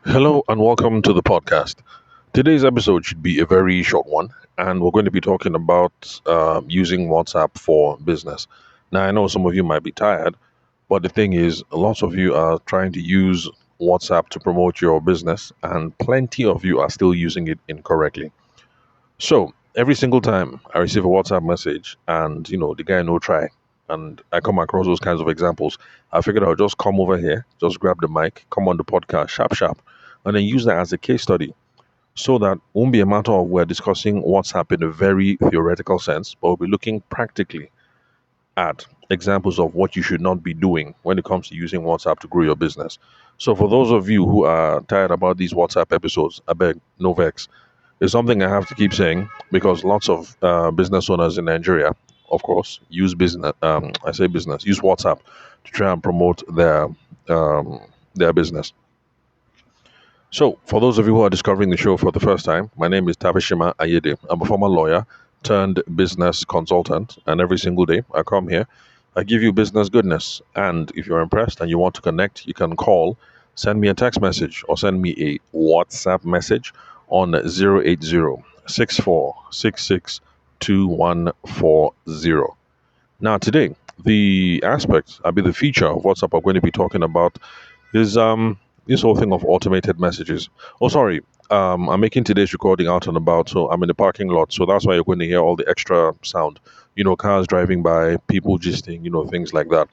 Hello and welcome to the podcast. Today's episode should be a very short one, and we're going to be talking about using WhatsApp for business. Now, I know some of you might be tired, but the thing is, lots of you are trying to use WhatsApp to promote your business, and plenty of you are still using it incorrectly. So, every single time I receive a WhatsApp message and, the guy no try, and I come across those kinds of examples, I figured I'll just come over here, just grab the mic, come on the podcast, sharp, sharp, and then use that as a case study so that it won't be a matter of we're discussing WhatsApp in a very theoretical sense, but we'll be looking practically at examples of what you should not be doing when it comes to using WhatsApp to grow your business. So, for those of you who are tired about these WhatsApp episodes, I beg, no vex. It's something I have to keep saying because lots of business owners in Nigeria, of course, use business. I say business, use WhatsApp to try and promote their business. So, for those of you who are discovering the show for the first time, my name is Tabishima Ayede. I'm a former lawyer turned business consultant, and every single day I come here, I give you business goodness. And if you're impressed and you want to connect, you can call, send me a text message, or send me a WhatsApp message on 080 Now, today, the aspect, the feature of WhatsApp we're going to be talking about is this whole thing of automated messages. Oh, sorry. I'm making today's recording out and about, so I'm in the parking lot. So that's why you're going to hear all the extra sound. Cars driving by, people gisting, things like that.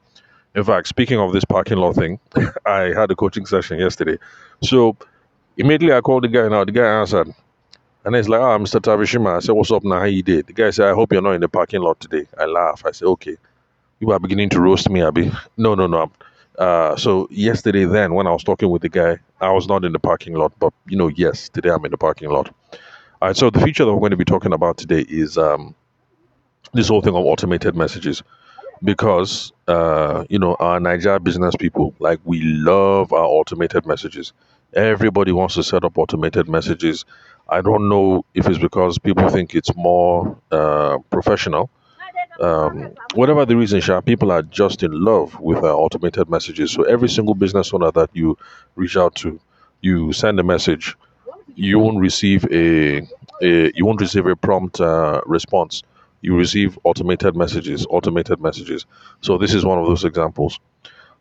In fact, speaking of this parking lot thing, I had a coaching session yesterday. So immediately I called the guy. Now the guy answered, and he's like, Mr. Tavishima. I said, what's up now? How you did? The guy said, I hope you're not in the parking lot today. I laugh. I said, okay. You are beginning to roast me, Abby. No, no, no. So yesterday, then when I was talking with the guy, I was not in the parking lot, but yes, today I'm in the parking lot. All right. So the feature that we're going to be talking about today is this whole thing of automated messages, because our Nigeria business people, like, we love our automated messages. Everybody wants to set up automated messages. I don't know if it's because people think it's more professional. Whatever the reason, Sha, people are just in love with automated messages. So every single business owner that you reach out to, you send a message, you won't receive a prompt response. You receive automated messages, automated messages. So this is one of those examples.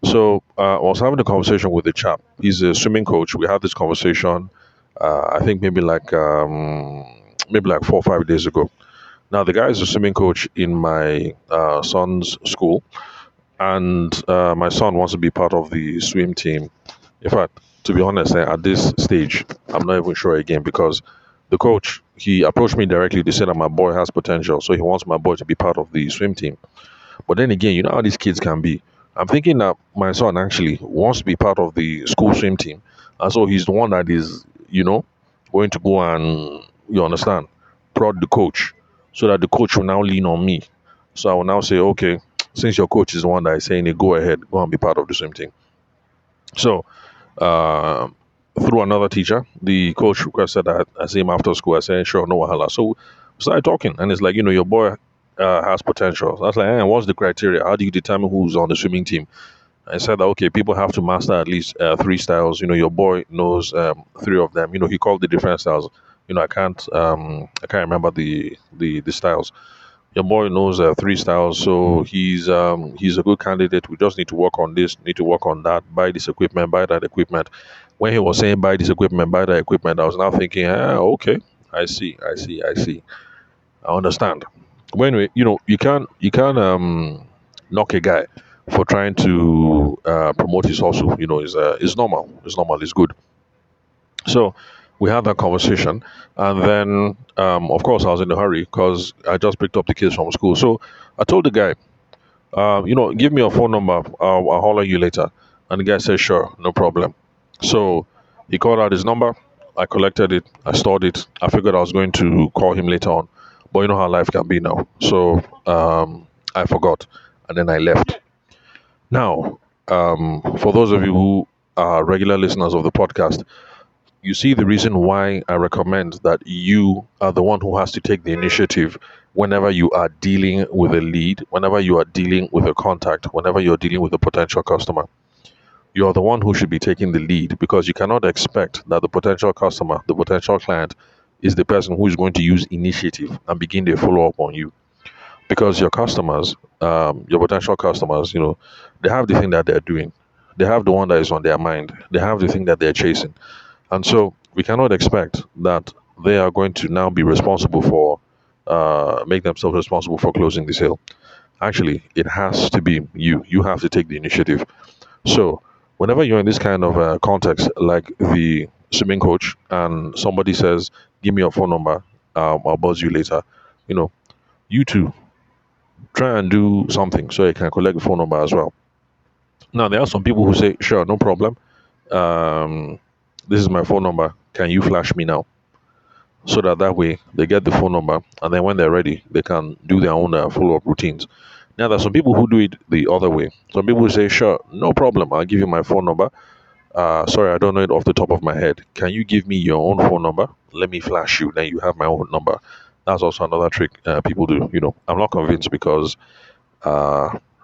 So I was having a conversation with a chap. He's a swimming coach. We had this conversation. I think maybe like 4 or 5 days ago. Now, the guy is a swimming coach in my son's school, and my son wants to be part of the swim team. In fact, to be honest, at this stage, I'm not even sure again, because the coach, he approached me directly to say that my boy has potential, so he wants my boy to be part of the swim team. But then again, you know how these kids can be. I'm thinking that my son actually wants to be part of the school swim team, and so he's the one that is, going to go and, you understand, prod the coach, so that the coach will now lean on me. So I will now say, okay, since your coach is the one that is saying it, go ahead, go and be part of the swim team. So uh, through another teacher, the coach requested that I see him after school. I said, sure, no wahala. So we started talking, and it's like, your boy has potential. So I was like, what's the criteria? How do you determine who's on the swimming team? I said that, okay, people have to master at least three styles. Your boy knows three of them. He called the different styles. I can't remember the styles. Your boy knows three styles, so he's a good candidate. We just need to work on this, need to work on that. Buy this equipment, buy that equipment. When he was saying buy this equipment, buy that equipment, I was now thinking, okay, I see, I understand. But anyway, you can't knock a guy for trying to promote his hustle. It's normal. It's normal. It's good. So we had that conversation, and then, of course, I was in a hurry because I just picked up the kids from school. So I told the guy, give me your phone number. I'll holler you later. And the guy said, sure, no problem. So he called out his number. I collected it. I stored it. I figured I was going to call him later on, but you know how life can be now. So I forgot, and then I left. Now, for those of you who are regular listeners of the podcast, you see the reason why I recommend that you are the one who has to take the initiative whenever you are dealing with a lead, whenever you are dealing with a contact, whenever you're dealing with a potential customer. You're the one who should be taking the lead because you cannot expect that the potential customer, the potential client, is the person who is going to use initiative and begin to follow up on you. Because your customers, your potential customers, they have the thing that they're doing, they have the one that is on their mind, they have the thing that they're chasing, and so we cannot expect that they are going to now be responsible for, make themselves responsible for closing the sale. Actually, it has to be you. You have to take the initiative. So, whenever you're in this kind of context, like the swimming coach, and somebody says, "Give me your phone number. I'll buzz you later." You know, you too try and do something so you can collect the phone number as well. Now, there are some people who say, "Sure, no problem. Um, this is my phone number. Can you flash me now?" So that way they get the phone number, and then when they're ready, they can do their own follow-up routines. Now, there's some people who do it the other way. Some people say, "Sure, no problem. I'll give you my phone number. Sorry, I don't know it off the top of my head. Can you give me your own phone number? Let me flash you. Then you have my own number." That's also another trick people do. I'm not convinced because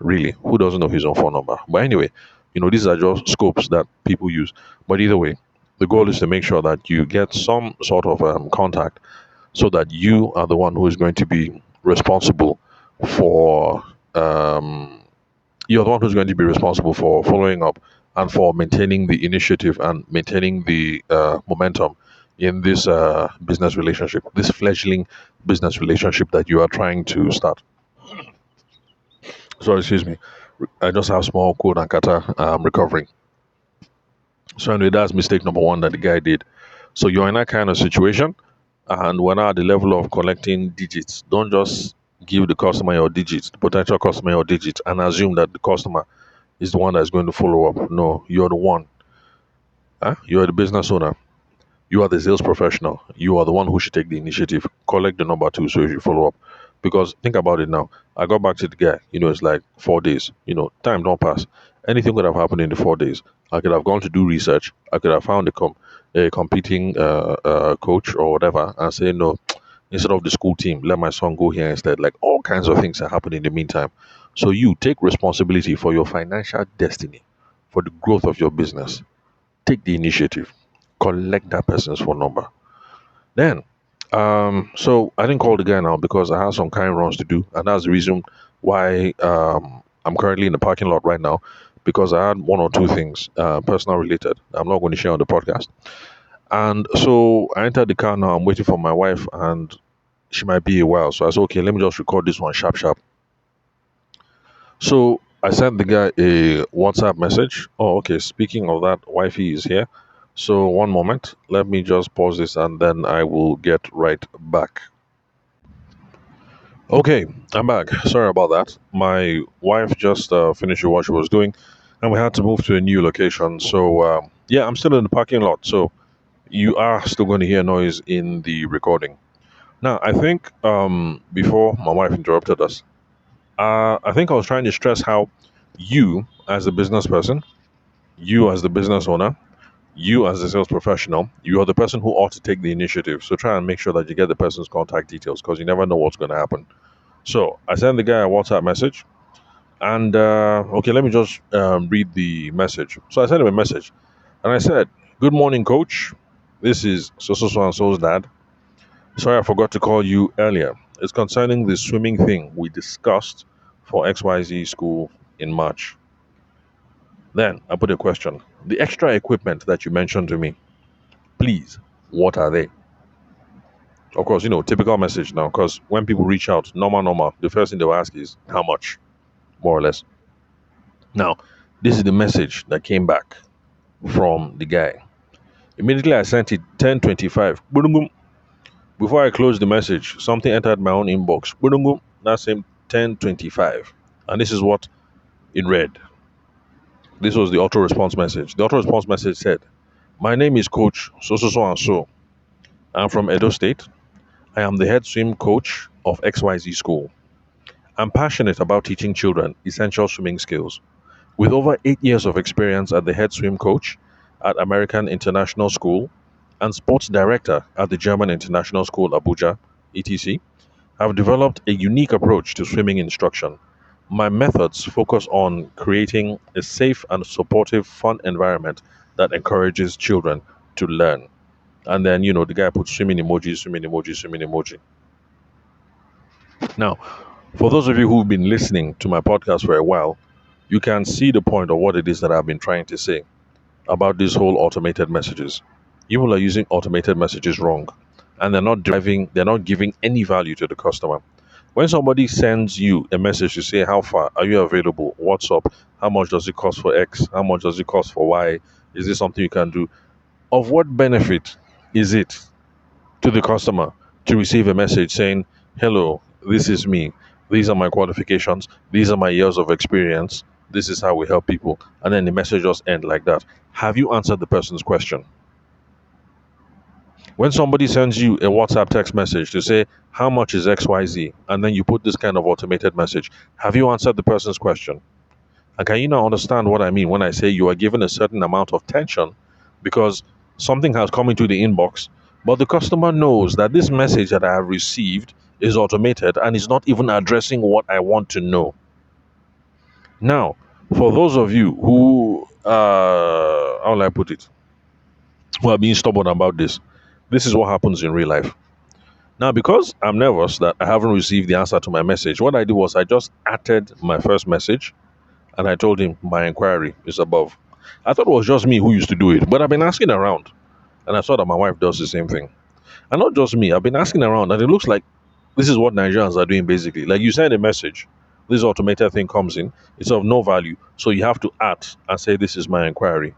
really, who doesn't know his own phone number? But anyway, these are just scopes that people use. But either way, the goal is to make sure that you get some sort of contact so that you are the one who is going to be responsible for you're the one who's going to be responsible for following up and for maintaining the initiative and maintaining the momentum in this business relationship, this fledgling business relationship that you are trying to start. Sorry, excuse me. I just have small cold and kata. I'm recovering. So anyway, that's mistake number one that the guy did. So you're in that kind of situation, and we're now at the level of collecting digits. Don't just give the customer your digits, the potential customer your digits, and assume that the customer is the one that's going to follow up. No, you're the one. Huh? You're the business owner. You are the sales professional. You are the one who should take the initiative. Collect the number two so you should follow up. Because think about it now. I got back to the guy. It's like 4 days. Time don't pass. Anything could have happened in the 4 days. I could have gone to do research. I could have found a competing coach or whatever and say, no, instead of the school team, let my son go here instead. Like all kinds of things that happen in the meantime. So you take responsibility for your financial destiny, for the growth of your business. Take the initiative. Collect that person's phone number. Then, so I didn't call the guy now because I have some kind runs to do, and that's the reason why I'm currently in the parking lot right now because I had one or two things personal related. I'm not going to share on the podcast. And so I entered the car now. I'm waiting for my wife, and she might be a while. So I said, okay, let me just record this one sharp, sharp. So I sent the guy a WhatsApp message. Oh, okay. Speaking of that, wifey is here. So one moment. Let me just pause this and then I will get right back. Okay, I'm back. Sorry about that. My wife just finished what she was doing, and we had to move to a new location. So yeah, I'm still in the parking lot. So you are still going to hear noise in the recording. Now, I think before my wife interrupted us, I think I was trying to stress how you, as a business person, you as the business owner, you as a sales professional, you are the person who ought to take the initiative. So try and make sure that you get the person's contact details because you never know what's going to happen. So I sent the guy a WhatsApp message, and okay, let me just read the message. So I sent him a message, and I said, "Good morning, coach. This is so and so's dad. Sorry, I forgot to call you earlier. It's concerning the swimming thing we discussed for XYZ school in March." Then I put a question. The extra equipment that you mentioned to me, please, what are they? Of course, typical message now, because when people reach out, normal, the first thing they'll ask is how much, more or less. Now, this is the message that came back from the guy. Immediately I sent it 10:25. Boom, boom. Before I closed the message, something entered my own inbox. Boom, boom. That same 10:25. And this is what it read. This was the auto response message. The auto response message said, "My name is Coach so and so. I'm from Edo State. I am the head swim coach of XYZ school. I'm passionate about teaching children essential swimming skills. With over 8 years of experience as the head swim coach at American International School and sports director at the German International School Abuja, etc., I've developed a unique approach to swimming instruction My methods focus on creating a safe and supportive, fun environment that encourages children to learn. And then, the guy puts swimming emoji, swimming emoji, swimming emoji. Now, for those of you who've been listening to my podcast for a while, you can see the point of what it is that I've been trying to say about these whole automated messages. People are using automated messages wrong, and they're not giving any value to the customer. When somebody sends you a message to say, how far are you available? What's up? How much does it cost for X? How much does it cost for Y? Is this something you can do? Of what benefit is it to the customer to receive a message saying, hello, this is me. These are my qualifications. These are my years of experience. This is how we help people. And then the message just end like that. Have you answered the person's question? When somebody sends you a WhatsApp text message to say, how much is XYZ? And then you put this kind of automated message, have you answered the person's question? And can you now understand what I mean when I say you are given a certain amount of tension because something has come into the inbox, but the customer knows that this message that I have received is automated and is not even addressing what I want to know. Now, for those of you who, how will I put it, who are being stubborn about this is what happens in real life. Now, because I'm nervous that I haven't received the answer to my message, what I did was I just added my first message and I told him my inquiry is above. I thought it was just me who used to do it, but I've been asking around and I saw that my wife does the same thing. And not just me, I've been asking around and it looks like this is what Nigerians are doing basically. Like you send a message, this automated thing comes in, it's of no value, so you have to add and say, this is my inquiry.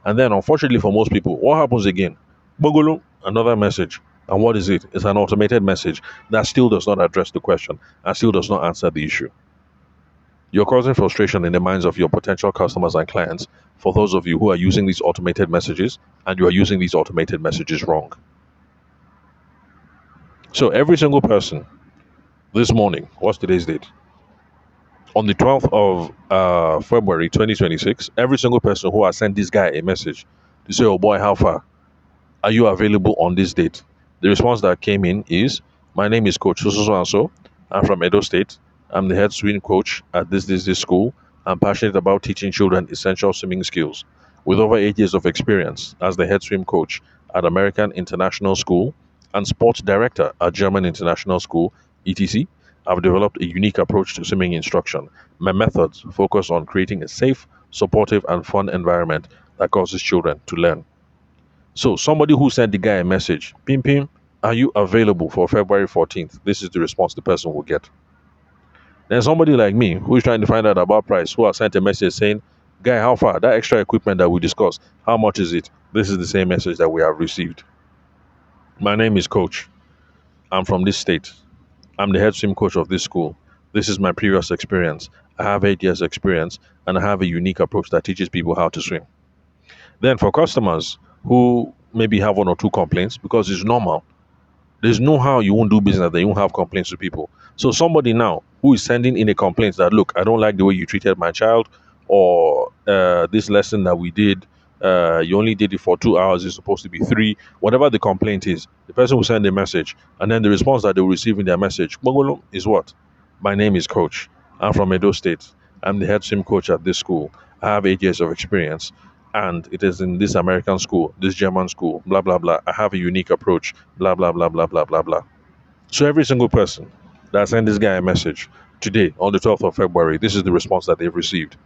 And then, unfortunately for most people, what happens again? Bogolo, another message. And what is it? It's an automated message that still does not address the question and still does not answer the issue. You're causing frustration in the minds of your potential customers and clients for those of you who are using these automated messages and you are using these automated messages wrong. So, every single person this morning, what's today's date? On the 12th of February 2026, every single person who has sent this guy a message to say, oh boy, how far? Are you available on this date? The response that came in is, my name is Coach so and so. I'm from Edo State. I'm the head swim coach at this school. I'm passionate about teaching children essential swimming skills. With over 8 years of experience as the head swim coach at American International School and sports director at German International School, etc., I've developed a unique approach to swimming instruction. My methods focus on creating a safe, supportive, and fun environment that causes children to learn. So, somebody who sent the guy a message, Pim Pim, are you available for February 14th? This is the response the person will get. Then somebody like me, who is trying to find out about price, who has sent a message saying, guy, how far? That extra equipment that we discussed, how much is it? This is the same message that we have received. My name is Coach. I'm from this state. I'm the head swim coach of this school. This is my previous experience. I have 8 years experience and I have a unique approach that teaches people how to swim. Then for customers who maybe have one or two complaints, because it's normal, there's no how you won't do business that you won't have complaints to people. So somebody now who is sending in a complaint that, look, I don't like the way you treated my child, or this lesson that we did, you only did it for 2 hours, it's supposed to be three, whatever the complaint is, the person will send a message, and then the response that they will receive in their message is what? My name is Coach. I'm from Edo State. I'm the head swim coach at this school. I have 8 years of experience and it is in this American school, this German school, blah, blah, blah. I have a unique approach, blah, blah, blah, blah, blah, blah, blah. So every single person that sent this guy a message today, on the 12th of February, this is the response that they've received.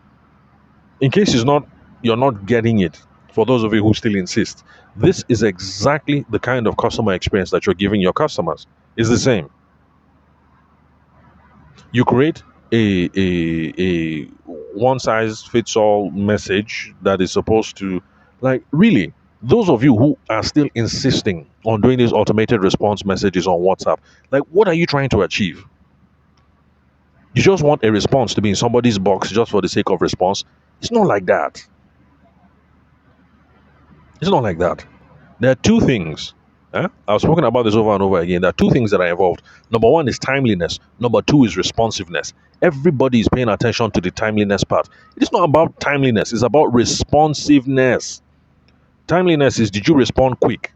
In case you're not getting it, for those of you who still insist, this is exactly the kind of customer experience that you're giving your customers. It's the same. You create a one size fits all message that is supposed to, like, really, those of you who are still insisting on doing these automated response messages on WhatsApp, like, what are you trying to achieve? You just want a response to be in somebody's box just for the sake of response? It's not like that. It's not like that. There are two things. I've spoken about this over and over again. There are two things that are involved. Number one is timeliness. Number two is responsiveness. Everybody is paying attention to the timeliness part. It is not about timeliness. It's about responsiveness. Timeliness is, did you respond quick?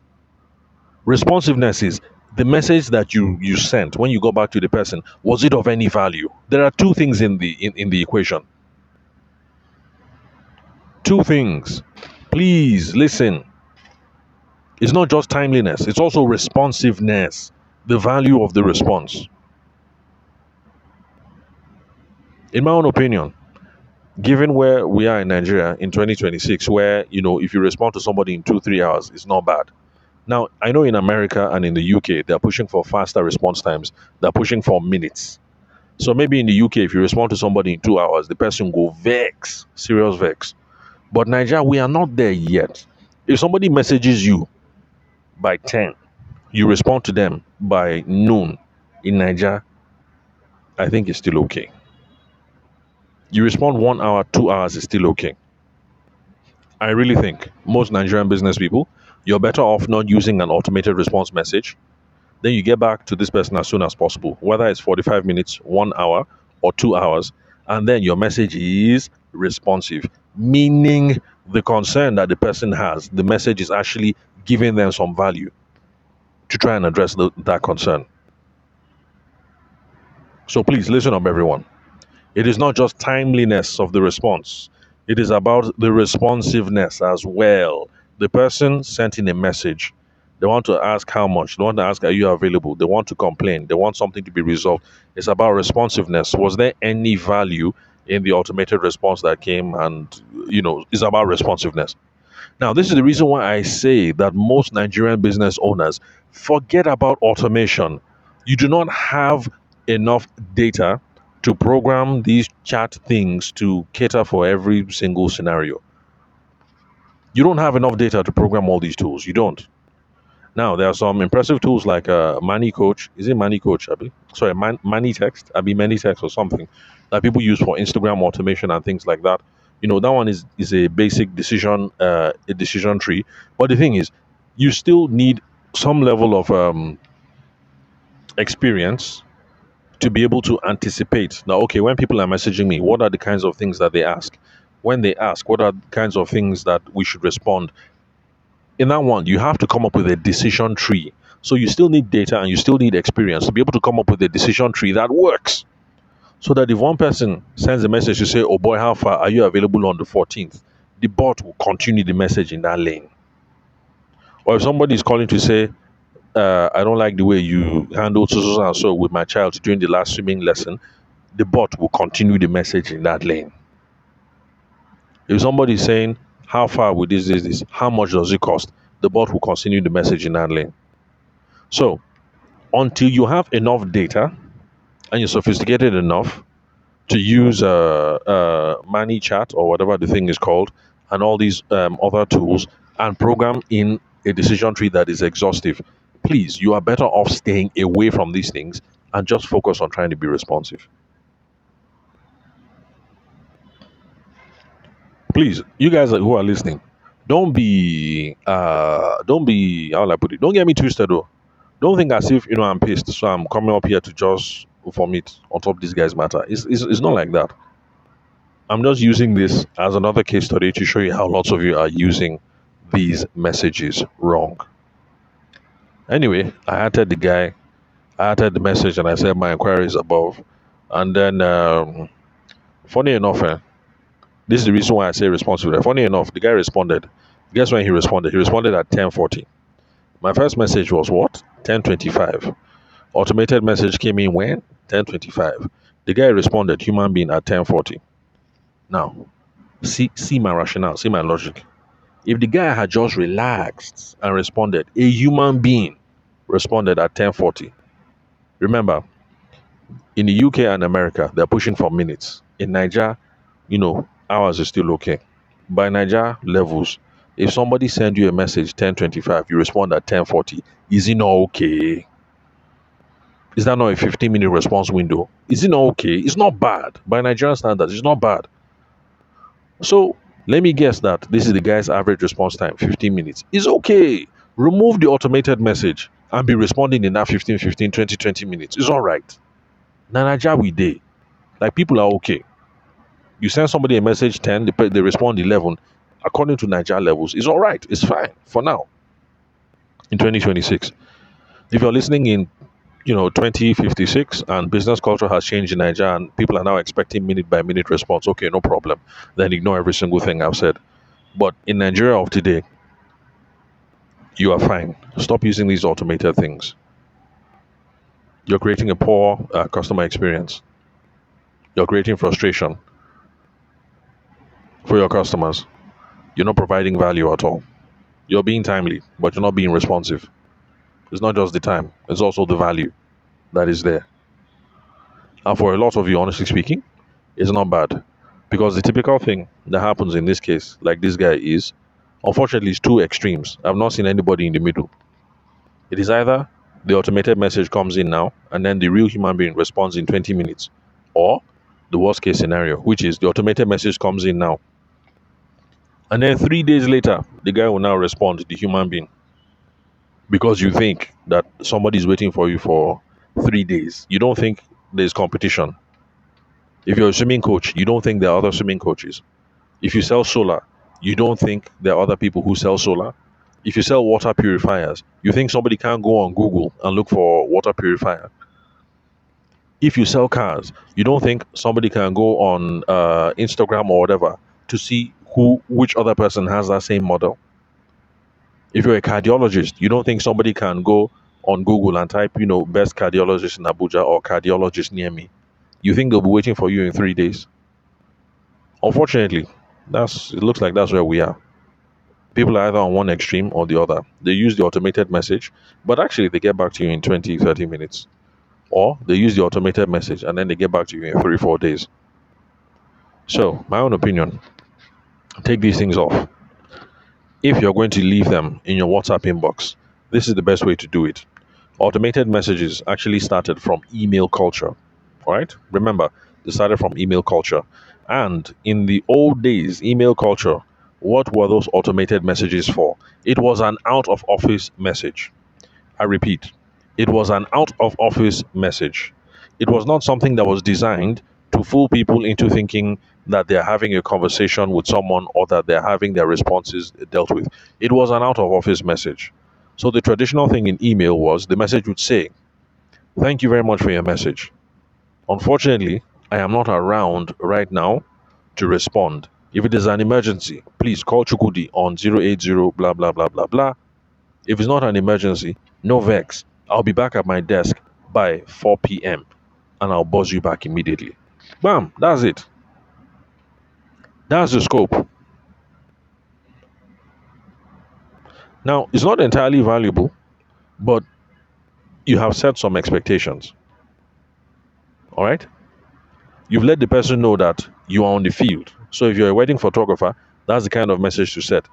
Responsiveness is, The message that you sent when you go back to the person, was it of any value? There are two things in the equation. Two things. Please listen. It's not just timeliness, it's also responsiveness, the value of the response. In my own opinion, given where we are in Nigeria in 2026, where, if you respond to somebody in 2, 3 hours, it's not bad. Now, I know in America and in the UK, they're pushing for faster response times, they're pushing for minutes. So maybe in the UK, if you respond to somebody in 2 hours, the person go vex, serious vex. But Nigeria, we are not there yet. If somebody messages you by 10, you respond to them by noon in Nigeria, I think it's still okay. You respond 1 hour, 2 hours is still okay. I really think most Nigerian business people, you're better off not using an automated response message. Then you get back to this person as soon as possible, whether it's 45 minutes, 1 hour, or 2 hours, and then your message is responsive, meaning the concern that the person has, the message is actually giving them some value to try and address that concern. So please listen up, everyone. It is not just timeliness of the response, it is about the responsiveness as well. The person sent in a message. They want to ask how much. They want to ask, are you available? They want to complain. They want something to be resolved. It's about responsiveness. Was there any value in the automated response that came? And, it's about responsiveness. Now, this is the reason why I say that most Nigerian business owners forget about automation. You do not have enough data to program these chat things to cater for every single scenario. You don't have enough data to program all these tools. You don't. Now, there are some impressive tools like Money Coach. Is it Money Coach, Abby? Sorry, Money Text, Abby, Money Text or something that people use for Instagram automation and things like that. That one is a basic a decision tree. But the thing is, you still need some level of experience to be able to anticipate. Now, okay, when people are messaging me, what are the kinds of things that they ask? When they ask, what are the kinds of things that we should respond? In that one, you have to come up with a decision tree. So you still need data and you still need experience to be able to come up with a decision tree that works. So that if one person sends a message to say, oh boy, how far are you available on the 14th? The bot will continue the message in that lane. Or if somebody is calling to say, I don't like the way you handled so and so with my child during the last swimming lesson, the bot will continue the message in that lane. If somebody is saying, how far would this, how much does it cost? The bot will continue the message in that lane. So, until you have enough data and you're sophisticated enough to use Money Chat or whatever the thing is called, and all these other tools, and program in a decision tree that is exhaustive, please, you are better off staying away from these things and just focus on trying to be responsive. Please, you guys who are listening, don't be how will I put it? Don't get me twisted though. Don't think as if I'm pissed, so I'm coming up here to just vomit on top of this guy's matter. It's not like that. I'm just using this as another case study to show you how lots of you are using these messages wrong. Anyway, I added the message, and I said my inquiry is above. And then, funny enough, this is the reason why I say responsible. Funny enough, the guy responded. Guess when he responded? He responded at 10:40. My first message was what? 10:25. Automated message came in when? 10:25. The guy responded, human being, at 10:40. Now, see my rationale, see my logic. If the guy had just relaxed and responded, a human being responded at 10:40. Remember, in the UK and America, they're pushing for minutes. In Nigeria, hours is still okay. By Nigeria levels, if somebody send you a message 10:25, you respond at 10:40. Is it not okay? Is that not a 15-minute response window? Is it not okay? It's not bad. By Nigerian standards, it's not bad. So let me guess that this is the guy's average response time, 15 minutes. It's okay. Remove the automated message and be responding in that 15, 20 minutes. It's all right. Now, Nigeria we day. Like, people are okay. You send somebody a message 10, they respond 11. According to Nigeria levels, it's all right. It's fine for now in 2026. If you're listening in 2056 and business culture has changed in Nigeria and people are now expecting minute by minute response, okay, no problem. Then ignore every single thing I've said. But in Nigeria of today, you are fine. Stop using these automated things. You're creating a poor customer experience. You're creating frustration for your customers. You're not providing value at all. You're being timely, but you're not being responsive. It's not just the time, it's also the value that is there. And for a lot of you, honestly speaking, it's not bad. Because the typical thing that happens in this case, like this guy is, unfortunately, it's two extremes. I've not seen anybody in the middle. It is either the automated message comes in now and then the real human being responds in 20 minutes, or the worst case scenario, which is the automated message comes in now and then 3 days later, the guy will now respond to the human being because you think that somebody is waiting for you for 3 days. You don't think there's competition. If you're a swimming coach, you don't think there are other swimming coaches. If you sell solar, you don't think there are other people who sell solar. If you sell water purifiers, you think somebody can't go on Google and look for water purifier. If you sell cars, you don't think somebody can go on Instagram or whatever to see which other person has that same model. If you're a cardiologist, you don't think somebody can go on Google and type, best cardiologist in Abuja or cardiologist near me. You think they'll be waiting for you in 3 days. Unfortunately, it looks like that's where we are. People are either on one extreme or the other. They use the automated message, but actually they get back to you in 20, 30 minutes. Or they use the automated message and then they get back to you in 3, 4 days. So, my own opinion, take these things off. If you're going to leave them in your WhatsApp inbox, this is the best way to do it. Automated messages actually started from email culture. All right? Remember, they started from email culture. And in the old days, email culture, what were those automated messages for? It was an out of office message. I repeat, it was an out of office message. It was not something that was designed to fool people into thinking that they're having a conversation with someone or that they're having their responses dealt with. It was an out of office message. So the traditional thing in email was the message would say, "Thank you very much for your message. Unfortunately, I am not around right now to respond. If it is an emergency, please call Chukudi on 080 blah blah blah blah blah. If it's not an emergency, no vex. I'll be back at my desk by 4 p.m. and I'll buzz you back immediately." Bam, that's it. That's the scope. Now, it's not entirely valuable, but you have set some expectations. All right? You've let the person know that you are on the field. So if you're a wedding photographer, that's the kind of message to set.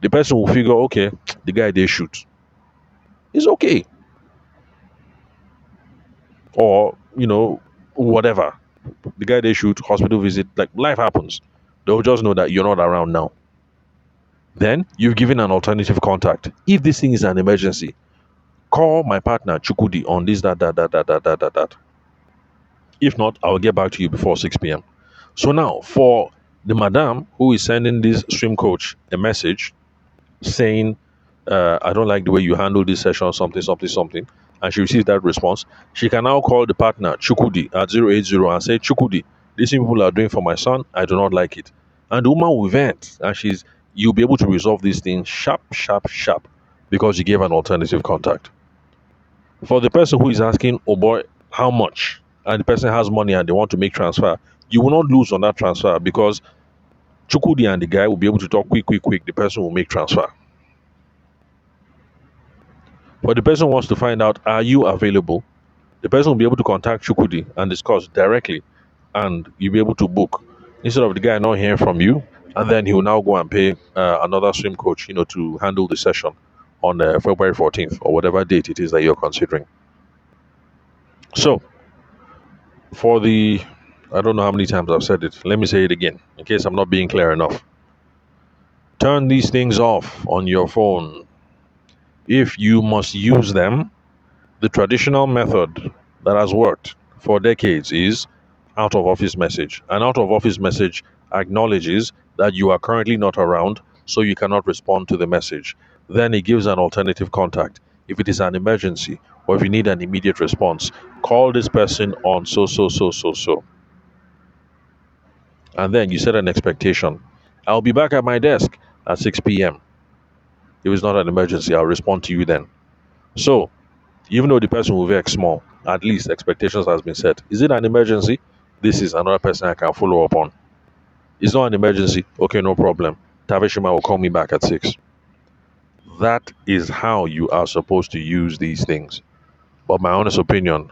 The person will figure, okay, the guy they shoot. It's okay. Or, whatever. The guy they shoot, hospital visit, like life happens. They'll just know that you're not around now. Then you've given an alternative contact. If this thing is an emergency, call my partner Chukudi on this, that. If not, I'll get back to you before 6 p.m. So now, for the madam who is sending this stream coach a message saying, I don't like the way you handle this session, something, and she receives that response, she can now call the partner Chukudi at 080 and say, "Chukudi, these people are doing for my son, I do not like it." And the woman will vent, and you'll be able to resolve these things sharp, because you gave an alternative contact. For the person who is asking, "Oh boy, how much?" and the person has money and they want to make transfer, you will not lose on that transfer because Chukudi and the guy will be able to talk quick. The person will make transfer. But the person wants to find out, are you available? The person will be able to contact Chukudi and discuss directly, and you'll be able to book instead of the guy not hearing from you, and then he will now go and pay another swim coach, to handle the session on February 14th or whatever date it is that you're considering. So, I don't know how many times I've said it. Let me say it again in case I'm not being clear enough. Turn these things off on your phone. If you must use them, the traditional method that has worked for decades is out of office message. An out of office message acknowledges that you are currently not around, so you cannot respond to the message. Then it gives an alternative contact. If it is an emergency or if you need an immediate response, call this person on so. And then you set an expectation. I'll be back at my desk at 6 p.m. If it's not an emergency, I'll respond to you then. So, even though the person will vex small, at least expectations has been set. Is it an emergency? This is another person I can follow up on. It's not an emergency. Okay, no problem. Tavishima will call me back at 6. That is how you are supposed to use these things. But my honest opinion,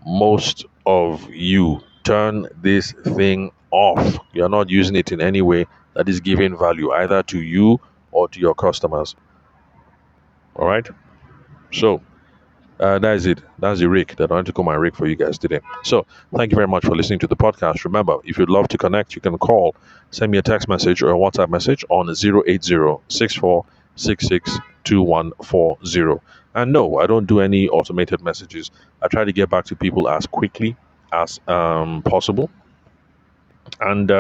most of you turn this thing off. You're not using it in any way that is giving value either to you or to your customers. All right? So, that is it. That's the rake that I want to come and rake for you guys today. So, thank you very much for listening to the podcast. Remember, if you'd love to connect, you can call, send me a text message or a WhatsApp message on 080-6466-2140. And no, I don't do any automated messages. I try to get back to people as quickly as possible. And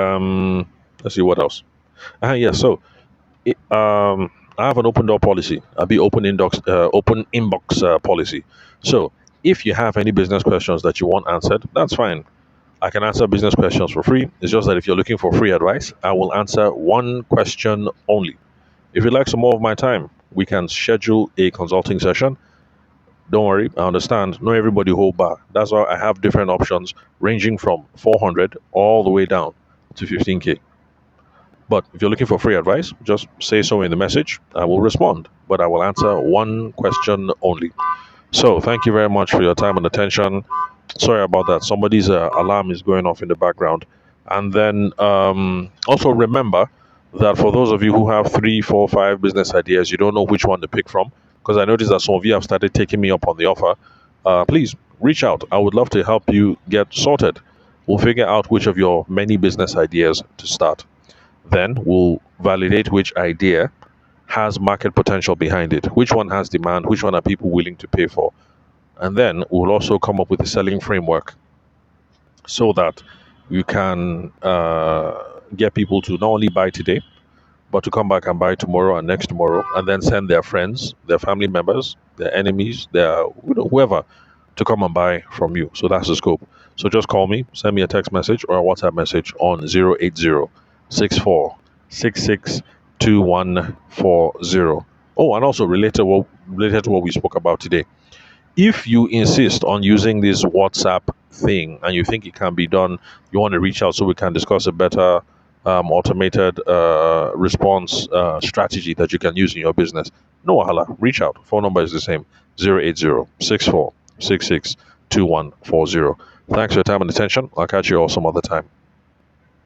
let's see what else. Yeah, so I have an open door policy. I'll be open inbox policy. So if you have any business questions that you want answered, that's fine. I can answer business questions for free. It's just that if you're looking for free advice, I will answer one question only. If you'd like some more of my time, we can schedule a consulting session. Don't worry, I understand. Not everybody hold back. That's why I have different options ranging from 400 all the way down to 15K. But if you're looking for free advice, just say so in the message. I will respond, but I will answer one question only. So thank you very much for your time and attention. Sorry about that. Somebody's alarm is going off in the background. And then also remember that for those of you who have 3, 4, 5 business ideas, you don't know which one to pick from, because I noticed that some of you have started taking me up on the offer. Please reach out. I would love to help you get sorted. We'll figure out which of your many business ideas to start. Then we'll validate which idea has market potential behind it, which one has demand, which one are people willing to pay for. And then we'll also come up with a selling framework so that you can get people to not only buy today, but to come back and buy tomorrow and next tomorrow, and then send their friends, their family members, their enemies, their whoever to come and buy from you. So that's the scope. So just call me, send me a text message or a WhatsApp message on 080-6466-2140. Oh, and also related to what we spoke about today. If you insist on using this WhatsApp thing and you think it can be done, you want to reach out so we can discuss a better automated response strategy that you can use in your business. No wahala, reach out. Phone number is the same, 080-6466-2140. Thanks for your time and attention. I'll catch you all some other time.